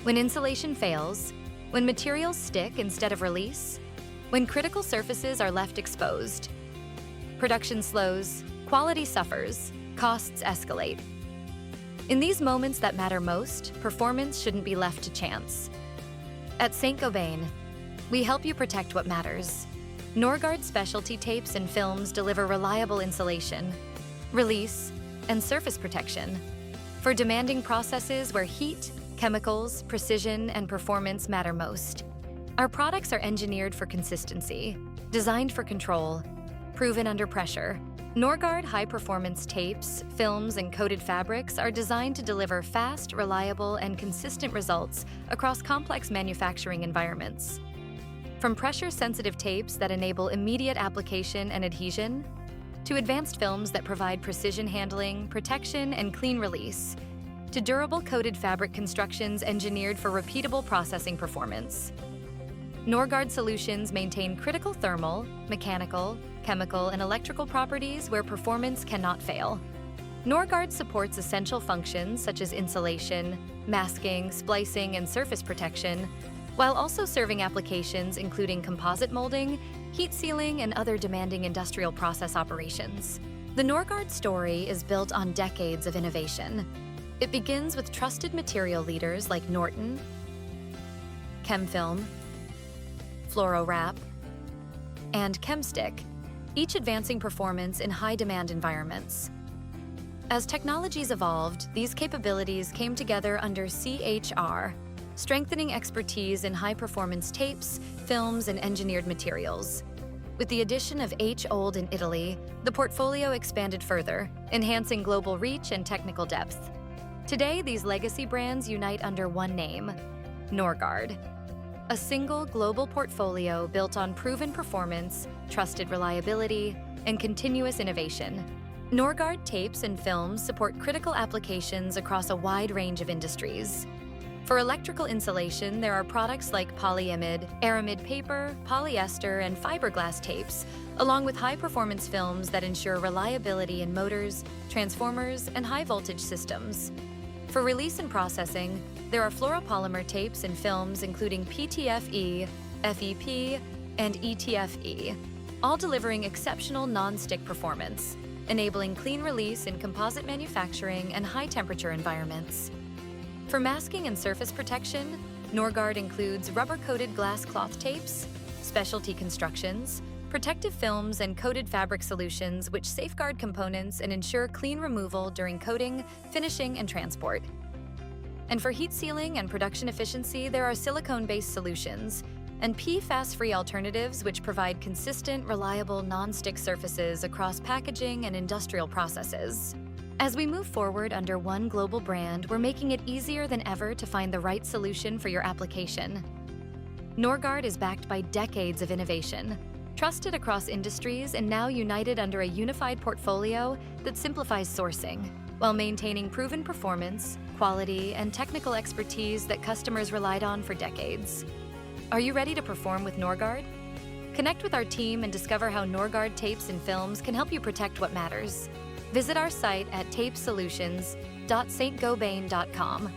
When insulation fails, when materials stick instead of release, when critical surfaces are left exposed. Production slows, quality suffers, costs escalate. In these moments that matter most, performance shouldn't be left to chance. At Saint-Gobain, we help you protect what matters. Norgard specialty tapes and films deliver reliable insulation, release, and surface protection for demanding processes where heat, chemicals, precision, and performance matter most. Our products are engineered for consistency, designed for control, proven under pressure. Norgard high-performance tapes, films, and coated fabrics are designed to deliver fast, reliable, and consistent results across complex manufacturing environments. From pressure-sensitive tapes that enable immediate application and adhesion, to advanced films that provide precision handling, protection, and clean release, to durable coated fabric constructions engineered for repeatable processing performance. Norgard solutions maintain critical thermal, mechanical, chemical, and electrical properties where performance cannot fail. Norgard supports essential functions such as insulation, masking, splicing, and surface protection, while also serving applications including composite molding, heat sealing, and other demanding industrial process operations. The Norgard story is built on decades of innovation. It begins with trusted material leaders like Norton, ChemFilm, FluoroWrap, and ChemStick, each advancing performance in high-demand environments. As technologies evolved, these capabilities came together under CHR, strengthening expertise in high-performance tapes, films, and engineered materials. With the addition of H-Old in Italy, the portfolio expanded further, enhancing global reach and technical depth. Today, these legacy brands unite under one name, Norgard. A single global portfolio built on proven performance, trusted reliability, and continuous innovation. Norgard tapes and films support critical applications across a wide range of industries. For electrical insulation, there are products like polyimide, aramid paper, polyester, and fiberglass tapes, along with high-performance films that ensure reliability in motors, transformers, and high-voltage systems. For release and processing, there are fluoropolymer tapes and films including PTFE, FEP, and ETFE, all delivering exceptional non-stick performance, enabling clean release in composite manufacturing and high-temperature environments. For masking and surface protection, Norgard includes rubber-coated glass cloth tapes, specialty constructions, protective films, and coated fabric solutions which safeguard components and ensure clean removal during coating, finishing, and transport. And for heat sealing and production efficiency, there are silicone-based solutions and PFAS-free alternatives which provide consistent, reliable, non-stick surfaces across packaging and industrial processes. As we move forward under one global brand, we're making it easier than ever to find the right solution for your application. Norgard is backed by decades of innovation, trusted across industries, and now united under a unified portfolio that simplifies sourcing, while maintaining proven performance, quality, and technical expertise that customers relied on for decades. Are you ready to perform with Norgard? Connect with our team and discover how Norgard tapes and films can help you protect what matters. Visit our site at tapesolutions.saintgobain.com.